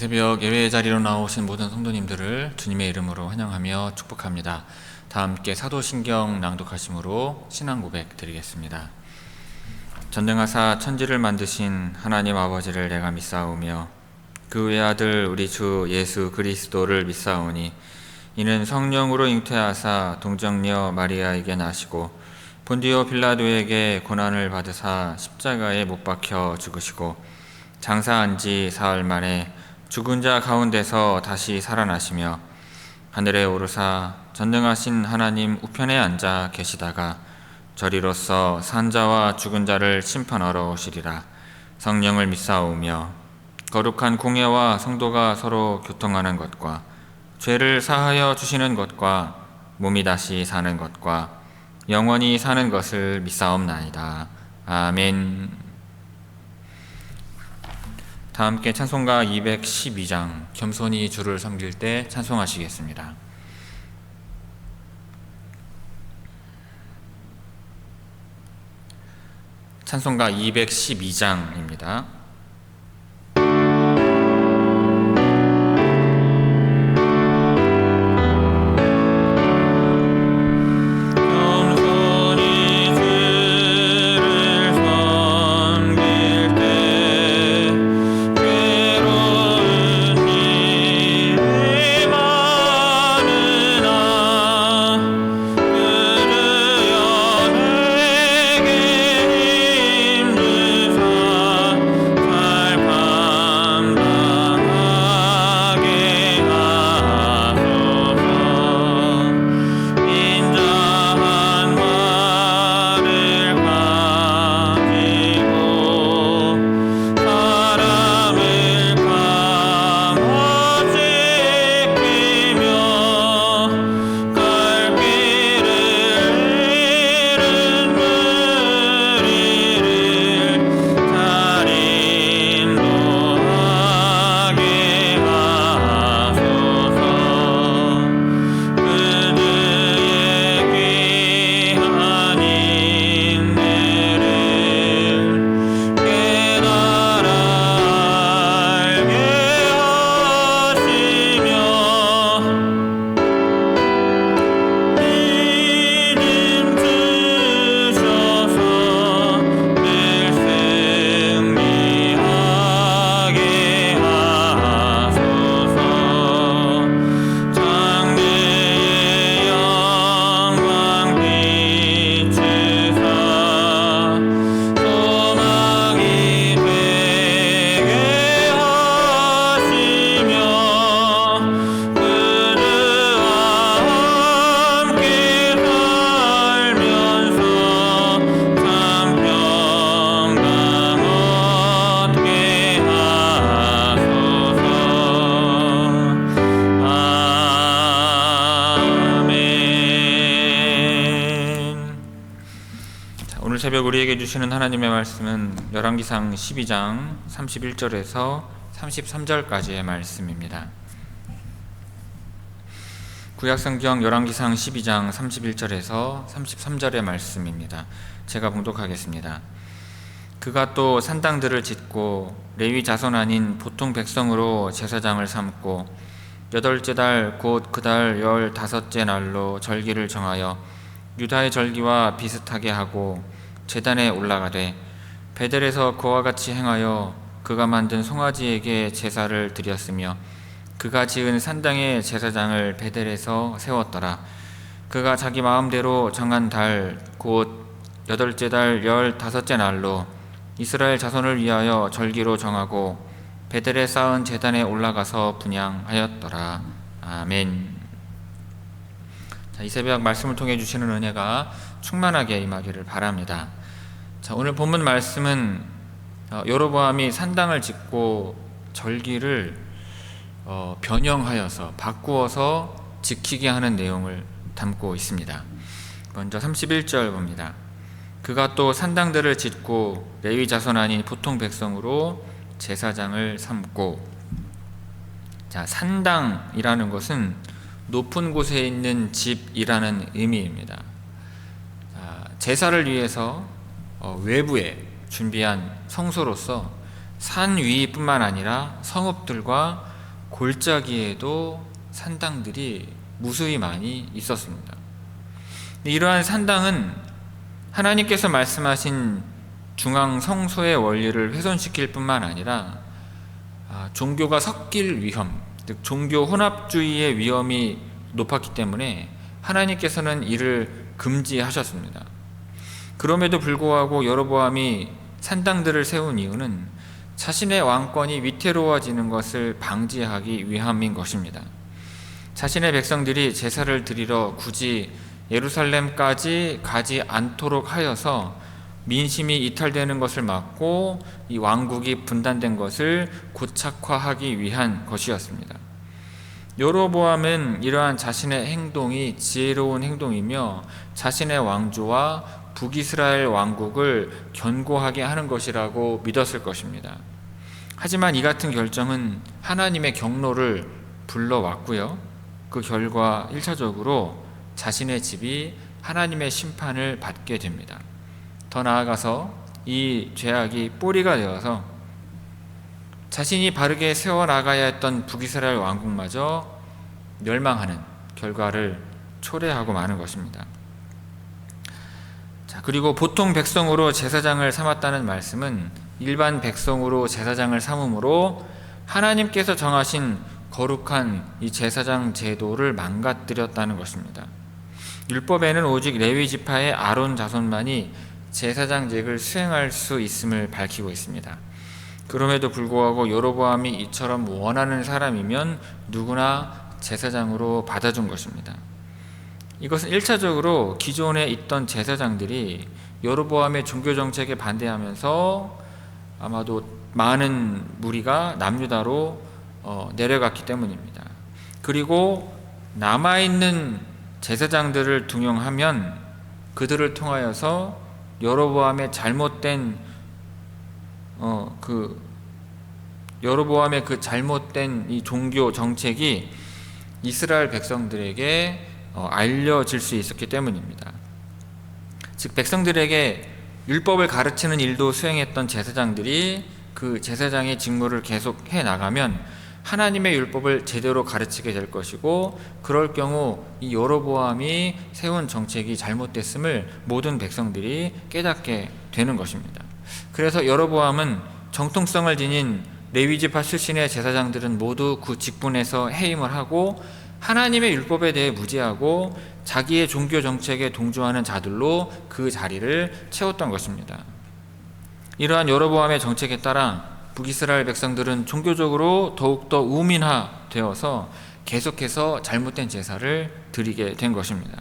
새벽 예배 자리로 나오신 모든 성도님들을 주님의 이름으로 환영하며 축복합니다. 다 함께 사도신경 낭독하심으로 신앙 고백 드리겠습니다. 전능하사 천지를 만드신 하나님 아버지를 내가 믿사오며 그 외아들 우리 주 예수 그리스도를 믿사오니 이는 성령으로 잉태하사 동정녀 마리아에게 나시고 본디오 빌라도에게 고난을 받으사 십자가에 못 박혀 죽으시고 장사한 지 사흘 만에 죽은 자 가운데서 다시 살아나시며 하늘에 오르사 전능하신 하나님 우편에 앉아 계시다가 저리로서 산 자와 죽은 자를 심판하러 오시리라. 성령을 믿사오며 거룩한 공예와 성도가 서로 교통하는 것과 죄를 사하여 주시는 것과 몸이 다시 사는 것과 영원히 사는 것을 믿사옵나이다. 아멘. 다 함께 찬송가 212장 겸손히 주를 섬길 때 찬송하시겠습니다. 찬송가 212장입니다. 새벽 우리에게 주시는 하나님의 말씀은 열왕기상 12장 31절에서 33절까지의 말씀입니다. 구약성경 열왕기상 12장 31절에서 33절의 말씀입니다. 제가 봉독하겠습니다. 그가 또 산당들을 짓고 레위 자손 아닌 보통 백성으로 제사장을 삼고 8째 달 곧 그 달 15째 날로 절기를 정하여 유다의 절기와 비슷하게 하고 제단에 올라가되 베델에서 그와 같이 행하여 그가 만든 송아지에게 제사를 드렸으며 그가 지은 산당의 제사장을 베델에서 세웠더라. 그가 자기 마음대로 정한 달 곧 8째 달 15째 날로 이스라엘 자손을 위하여 절기로 정하고 베델에 쌓은 제단에 올라가서 분향하였더라. 아멘. 이 새벽 말씀을 통해 주시는 은혜가 충만하게 임하기를 바랍니다. 자, 오늘 본문 말씀은 여로보암이 산당을 짓고 절기를 변형하여서 바꾸어서 지키게 하는 내용을 담고 있습니다. 먼저 31절 봅니다. 그가 또 산당들을 짓고 레위 자손 아닌 보통 백성으로 제사장을 삼고. 자, 산당이라는 것은 높은 곳에 있는 집이라는 의미입니다. 제사를 위해서 외부에 준비한 성소로서 산 위뿐만 아니라 성읍들과 골짜기에도 산당들이 무수히 많이 있었습니다. 이러한 산당은 하나님께서 말씀하신 중앙 성소의 원리를 훼손시킬 뿐만 아니라 종교가 섞일 위험, 즉 종교 혼합주의의 위험이 높았기 때문에 하나님께서는 이를 금지하셨습니다. 그럼에도 불구하고 여로보암이 산당들을 세운 이유는 자신의 왕권이 위태로워지는 것을 방지하기 위함인 것입니다. 자신의 백성들이 제사를 드리러 굳이 예루살렘까지 가지 않도록 하여서 민심이 이탈되는 것을 막고 이 왕국이 분단된 것을 고착화하기 위한 것이었습니다. 여로보암은 이러한 자신의 행동이 지혜로운 행동이며 자신의 왕조와 북이스라엘 왕국을 견고하게 하는 것이라고 믿었을 것입니다. 하지만 이 같은 결정은 하나님의 경로를 불러왔고요. 그 결과 1차적으로 자신의 집이 하나님의 심판을 받게 됩니다. 더 나아가서 이 죄악이 뿌리가 되어서 자신이 바르게 세워나가야 했던 북이스라엘 왕국마저 멸망하는 결과를 초래하고 마는 것입니다. 그리고 보통 백성으로 제사장을 삼았다는 말씀은 일반 백성으로 제사장을 삼음으로 하나님께서 정하신 거룩한 이 제사장 제도를 망가뜨렸다는 것입니다. 율법에는 오직 레위 지파의 아론 자손만이 제사장직을 수행할 수 있음을 밝히고 있습니다. 그럼에도 불구하고 여로보암이 이처럼 원하는 사람이면 누구나 제사장으로 받아준 것입니다. 이것은 1차적으로 기존에 있던 제사장들이 여로보암의 종교 정책에 반대하면서 아마도 많은 무리가 남유다로 내려갔기 때문입니다. 그리고 남아있는 제사장들을 등용하면 그들을 통하여서 여로보암의 잘못된 여로보암의 그 잘못된 이 종교 정책이 이스라엘 백성들에게 알려질 수 있었기 때문입니다. 즉 백성들에게 율법을 가르치는 일도 수행했던 제사장들이 그 제사장의 직무를 계속 해나가면 하나님의 율법을 제대로 가르치게 될 것이고, 그럴 경우 이 여로보암이 세운 정책이 잘못됐음을 모든 백성들이 깨닫게 되는 것입니다. 그래서 여로보암은 정통성을 지닌 레위지파 출신의 제사장들은 모두 그 직분에서 해임을 하고 하나님의 율법에 대해 무지하고 자기의 종교 정책에 동조하는 자들로 그 자리를 채웠던 것입니다. 이러한 여로보암의 정책에 따라 북이스라엘 백성들은 종교적으로 더욱더 우민화되어서 계속해서 잘못된 제사를 드리게 된 것입니다.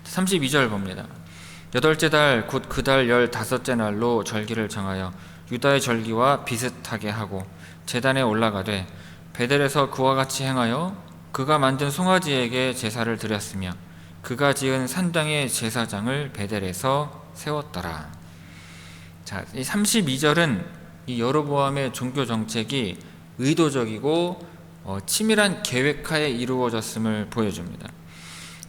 32절 봅니다. 8째 달 곧 그 달 15째 날로 절기를 정하여 유다의 절기와 비슷하게 하고 제단에 올라가되 베델에서 그와 같이 행하여 그가 만든 송아지에게 제사를 드렸으며 그가 지은 산당의 제사장을 베델에서 세웠더라. 자, 이 32절은 이 여로보암의 종교 정책이 의도적이고 치밀한 계획하에 이루어졌음을 보여줍니다.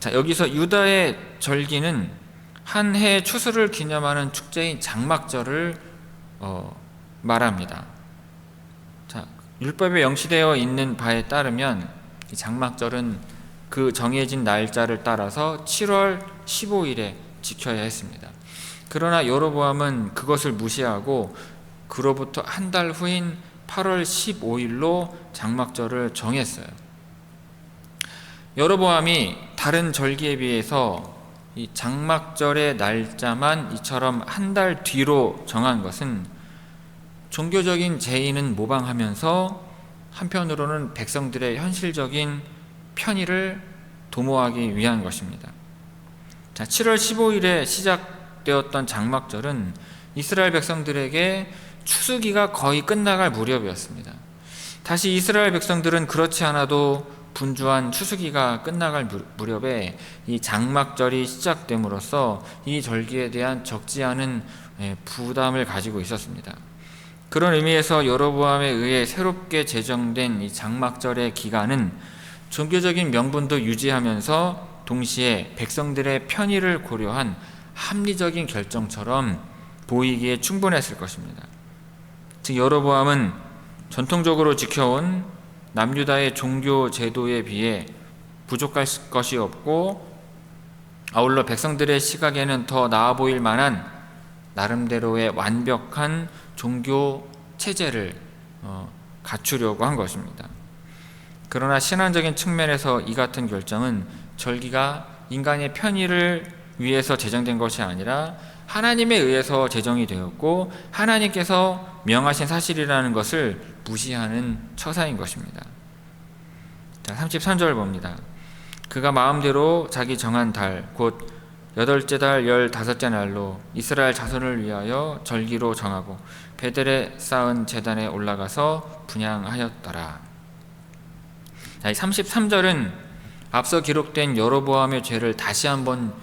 자, 여기서 유다의 절기는 한 해의 추수를 기념하는 축제인 장막절을 말합니다. 자, 율법에 명시되어 있는 바에 따르면 이 장막절은 그 정해진 날짜를 따라서 7월 15일에 지켜야 했습니다. 그러나 여로보암은 그것을 무시하고 그로부터 한 달 후인 8월 15일로 장막절을 정했어요. 여로보암이 다른 절기에 비해서 이 장막절의 날짜만 이처럼 한 달 뒤로 정한 것은 종교적인 제의는 모방하면서 한편으로는 백성들의 현실적인 편의를 도모하기 위한 것입니다. 자, 7월 15일에 시작되었던 장막절은 이스라엘 백성들에게 추수기가 거의 끝나갈 무렵이었습니다. 다시 이스라엘 백성들은 그렇지 않아도 분주한 추수기가 끝나갈 무렵에 이 장막절이 시작됨으로써 이 절기에 대한 적지 않은 부담을 가지고 있었습니다. 그런 의미에서 여로보암에 의해 새롭게 제정된 이 장막절의 기간은 종교적인 명분도 유지하면서 동시에 백성들의 편의를 고려한 합리적인 결정처럼 보이기에 충분했을 것입니다. 즉 여로보암은 전통적으로 지켜온 남유다의 종교 제도에 비해 부족할 것이 없고, 아울러 백성들의 시각에는 더 나아 보일 만한 나름대로의 완벽한 종교 체제를 갖추려고 한 것입니다. 그러나 신앙적인 측면에서 이 같은 결정은 절기가 인간의 편의를 위해서 제정된 것이 아니라 하나님에 의해서 제정이 되었고, 하나님께서 명하신 사실이라는 것을 무시하는 처사인 것입니다. 자, 33절 봅니다. 그가 마음대로 자기 정한 달, 곧 8째 달 15째 날로 이스라엘 자손을 위하여 절기로 정하고 베델에 쌓은 제단에 올라가서 분향하였더라. 자, 이 33절은 앞서 기록된 여로보암의 죄를 다시 한번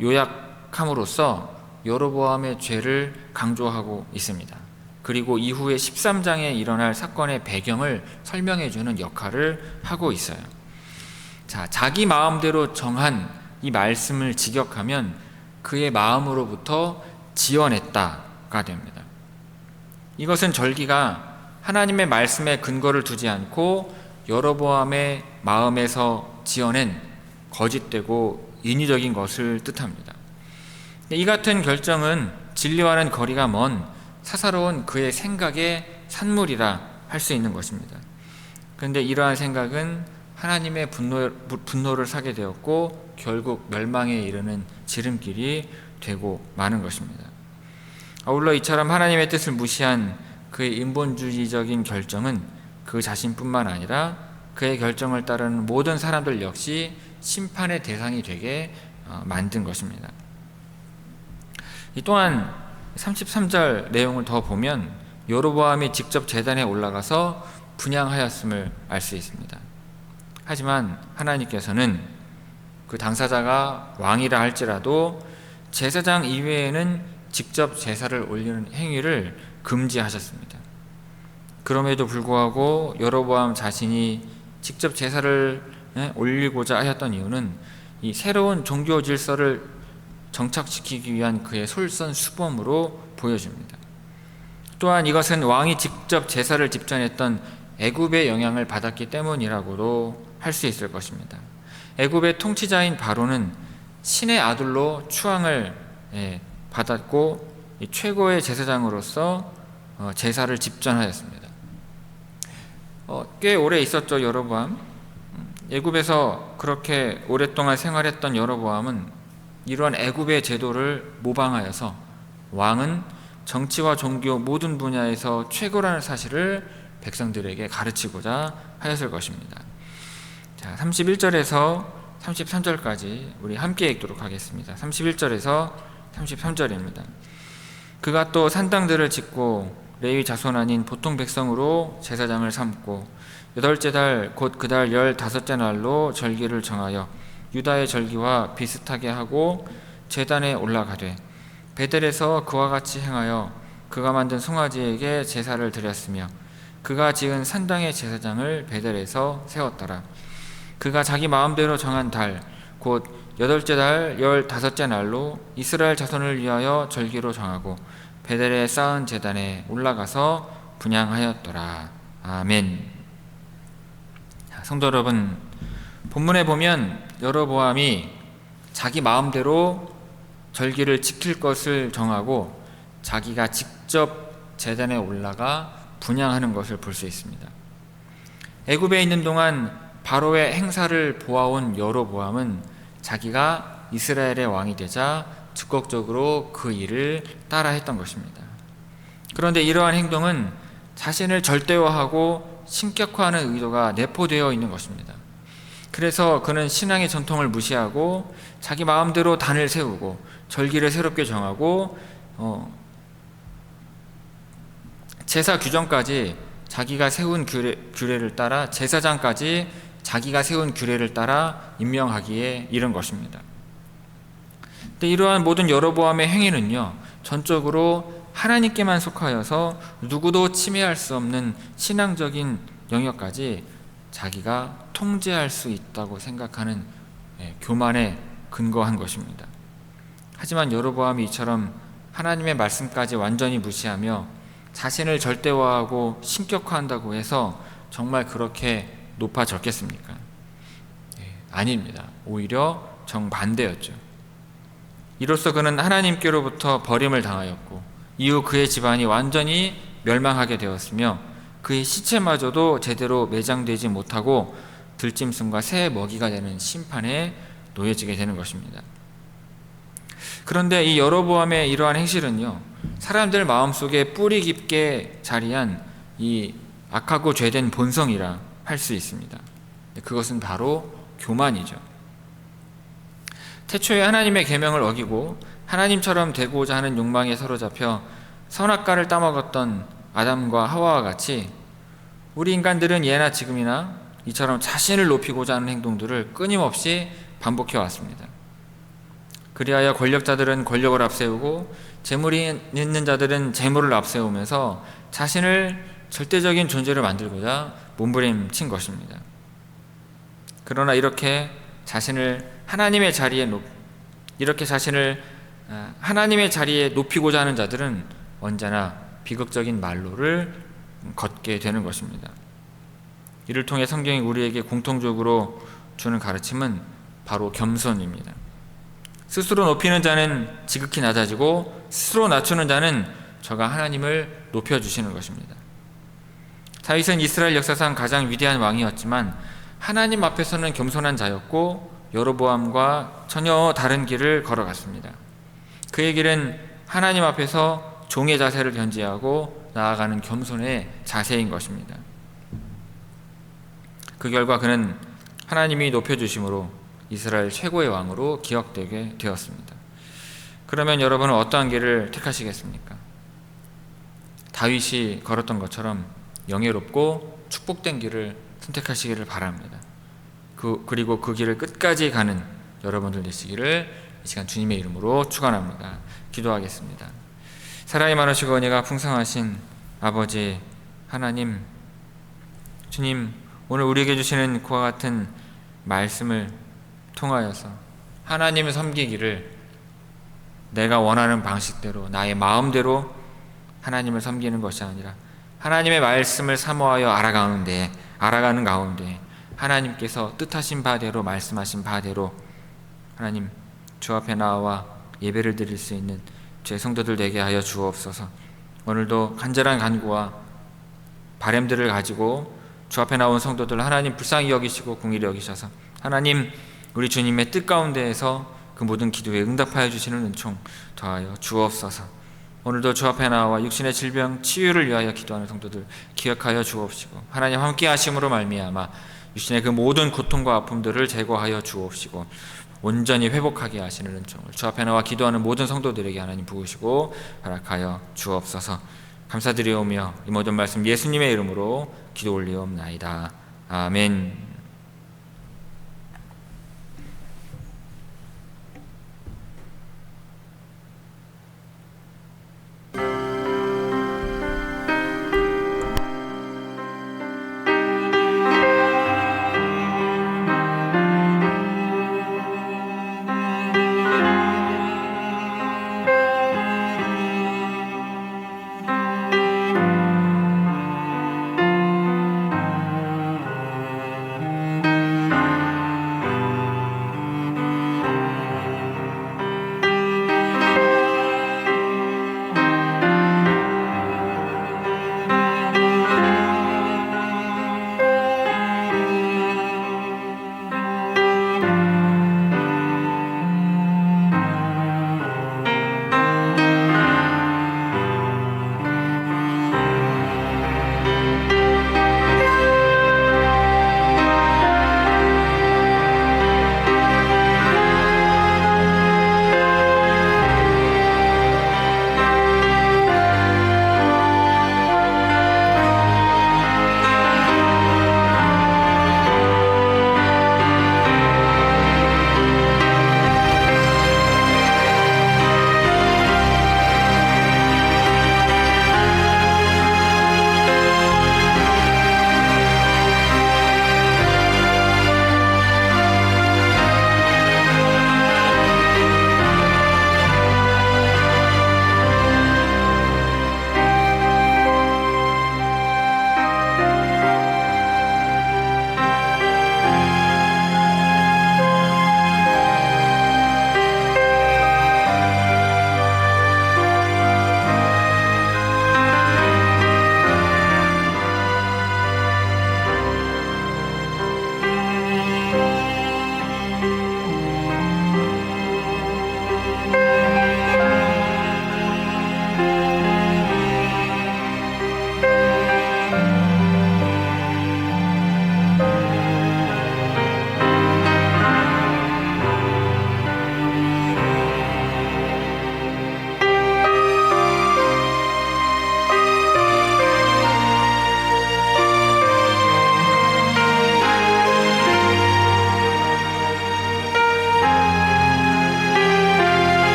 요약함으로써 여로보암의 죄를 강조하고 있습니다. 그리고 이후에 13장에 일어날 사건의 배경을 설명해주는 역할을 하고 있어요. 자, 자기 마음대로 정한 이 말씀을 직역하면 그의 마음으로부터 지어냈다가 됩니다. 이것은 절기가 하나님의 말씀에 근거를 두지 않고 여로보암의 마음에서 지어낸 거짓되고 인위적인 것을 뜻합니다. 이 같은 결정은 진리와는 거리가 먼 사사로운 그의 생각의 산물이라 할 수 있는 것입니다. 그런데 이러한 생각은 하나님의 분노를 사게 되었고 결국 멸망에 이르는 지름길이 되고 마는 것입니다. 아울러 이처럼 하나님의 뜻을 무시한 그의 인본주의적인 결정은 그 자신뿐만 아니라 그의 결정을 따르는 모든 사람들 역시 심판의 대상이 되게 만든 것입니다. 이 또한 33절 내용을 더 보면 여로보암이 직접 제단에 올라가서 분향하였음을 알 수 있습니다. 하지만 하나님께서는 그 당사자가 왕이라 할지라도 제사장 이외에는 직접 제사를 올리는 행위를 금지하셨습니다. 그럼에도 불구하고 여로보암 자신이 직접 제사를 올리고자 하였던 이유는 이 새로운 종교 질서를 정착시키기 위한 그의 솔선수범으로 보여집니다. 또한 이것은 왕이 직접 제사를 집전했던 애굽의 영향을 받았기 때문이라고도 할 수 있을 것입니다. 애굽의 통치자인 바로는 신의 아들로 추앙을 받았고 최고의 제사장으로서 제사를 집전하였습니다. 꽤 오래 있었죠, 여로보암. 애굽에서 그렇게 오랫동안 생활했던 여로보암은 이러한 애굽의 제도를 모방하여서 왕은 정치와 종교 모든 분야에서 최고라는 사실을 백성들에게 가르치고자 하였을 것입니다. 자, 31절에서 33절까지 우리 함께 읽도록 하겠습니다. 31절에서 33절입니다. 그가 또 산당들을 짓고 레위 자손 아닌 보통 백성으로 제사장을 삼고 8째 달 곧 그 달 15째 날로 절기를 정하여 유다의 절기와 비슷하게 하고 제단에 올라가되 베델에서 그와 같이 행하여 그가 만든 송아지에게 제사를 드렸으며 그가 지은 산당의 제사장을 베델에서 세웠더라. 그가 자기 마음대로 정한 달 곧 8째 달 15째 날로 이스라엘 자손을 위하여 절기로 정하고 베델에 쌓은 제단에 올라가서 분향하였더라. 아멘. 성도 여러분, 본문에 보면 여로보암이 자기 마음대로 절기를 지킬 것을 정하고 자기가 직접 제단에 올라가 분향하는 것을 볼 수 있습니다. 애굽에 있는 동안 바로의 행사를 보아온 여로보암은 자기가 이스라엘의 왕이 되자 적극적으로 그 일을 따라했던 것입니다. 그런데 이러한 행동은 자신을 절대화하고 신격화하는 의도가 내포되어 있는 것입니다. 그래서 그는 신앙의 전통을 무시하고 자기 마음대로 단을 세우고 절기를 새롭게 정하고 제사 규정까지 자기가 세운 규례를 따라 제사장까지 자기가 세운 규례를 따라 임명하기에 이른 것입니다. 근데 이러한 모든 여로보암의 행위는요, 전적으로 하나님께만 속하여서 누구도 침해할 수 없는 신앙적인 영역까지 자기가 통제할 수 있다고 생각하는 교만에 근거한 것입니다. 하지만 여로보암이 이처럼 하나님의 말씀까지 완전히 무시하며 자신을 절대화하고 신격화한다고 해서 정말 그렇게 높아졌겠습니까? 아닙니다. 오히려 정반대였죠. 이로써 그는 하나님께로부터 버림을 당하였고 이후 그의 집안이 완전히 멸망하게 되었으며 그의 시체마저도 제대로 매장되지 못하고 들짐승과 새의 먹이가 되는 심판에 놓여지게 되는 것입니다. 그런데 이 여로보암의 이러한 행실은요, 사람들 마음속에 뿌리 깊게 자리한 이 악하고 죄된 본성이라 할 수 있습니다. 그것은 바로 교만이죠. 태초에 하나님의 계명을 어기고 하나님처럼 되고자 하는 욕망에 사로잡혀 선악과를 따먹었던 아담과 하와와 같이 우리 인간들은 예나 지금이나 이처럼 자신을 높이고자 하는 행동들을 끊임없이 반복해 왔습니다. 그리하여 권력자들은 권력을 앞세우고 재물이 있는 자들은 재물을 앞세우면서 자신을 절대적인 존재로 만들고자 몸부림친 것입니다. 그러나 이렇게 자신을 하나님의 자리에 높이고자 하는 자들은 언제나 비극적인 말로를 걷게 되는 것입니다. 이를 통해 성경이 우리에게 공통적으로 주는 가르침은 바로 겸손입니다. 스스로 높이는 자는 지극히 낮아지고 스스로 낮추는 자는 저가 하나님을 높여주시는 것입니다. 다윗은 이스라엘 역사상 가장 위대한 왕이었지만 하나님 앞에서는 겸손한 자였고 여로보암과 전혀 다른 길을 걸어갔습니다. 그의 길은 하나님 앞에서 종의 자세를 견지하고 나아가는 겸손의 자세인 것입니다. 그 결과 그는 하나님이 높여주심으로 이스라엘 최고의 왕으로 기억되게 되었습니다. 그러면 여러분은 어떠한 길을 택하시겠습니까? 다윗이 걸었던 것처럼 영예롭고 축복된 길을 선택하시기를 바랍니다. 그리고 그 길을 끝까지 가는 여러분들 되시기를 이 시간 주님의 이름으로 축원합니다. 기도하겠습니다. 사랑이 많으시고 은혜가 풍성하신 아버지 하나님, 주님, 오늘 우리에게 주시는 그와 같은 말씀을 통하여서 하나님을 섬기기를 내가 원하는 방식대로 나의 마음대로 하나님을 섬기는 것이 아니라 하나님의 말씀을 사모하여 알아가는 가운데 하나님께서 뜻하신 바대로 말씀하신 바대로 하나님 주 앞에 나와 예배를 드릴 수 있는 제 성도들 되게 하여 주옵소서. 오늘도 간절한 간구와 바램들을 가지고 주 앞에 나온 성도들 하나님 불쌍히 여기시고 긍휼히 여기셔서 하나님 우리 주님의 뜻 가운데에서 그 모든 기도에 응답하여 주시는 은총 더하여 주옵소서. 오늘도 주 앞에 나와 육신의 질병 치유를 위하여 기도하는 성도들 기억하여 주옵시고 하나님 함께 하심으로 말미암아 육신의 그 모든 고통과 아픔들을 제거하여 주옵시고 온전히 회복하게 하시는 은총을 주 앞에 나와 기도하는 모든 성도들에게 하나님 부으시고 허락하여 주옵소서. 감사드리오며 이 모든 말씀 예수님의 이름으로 기도 올리옵나이다. 아멘.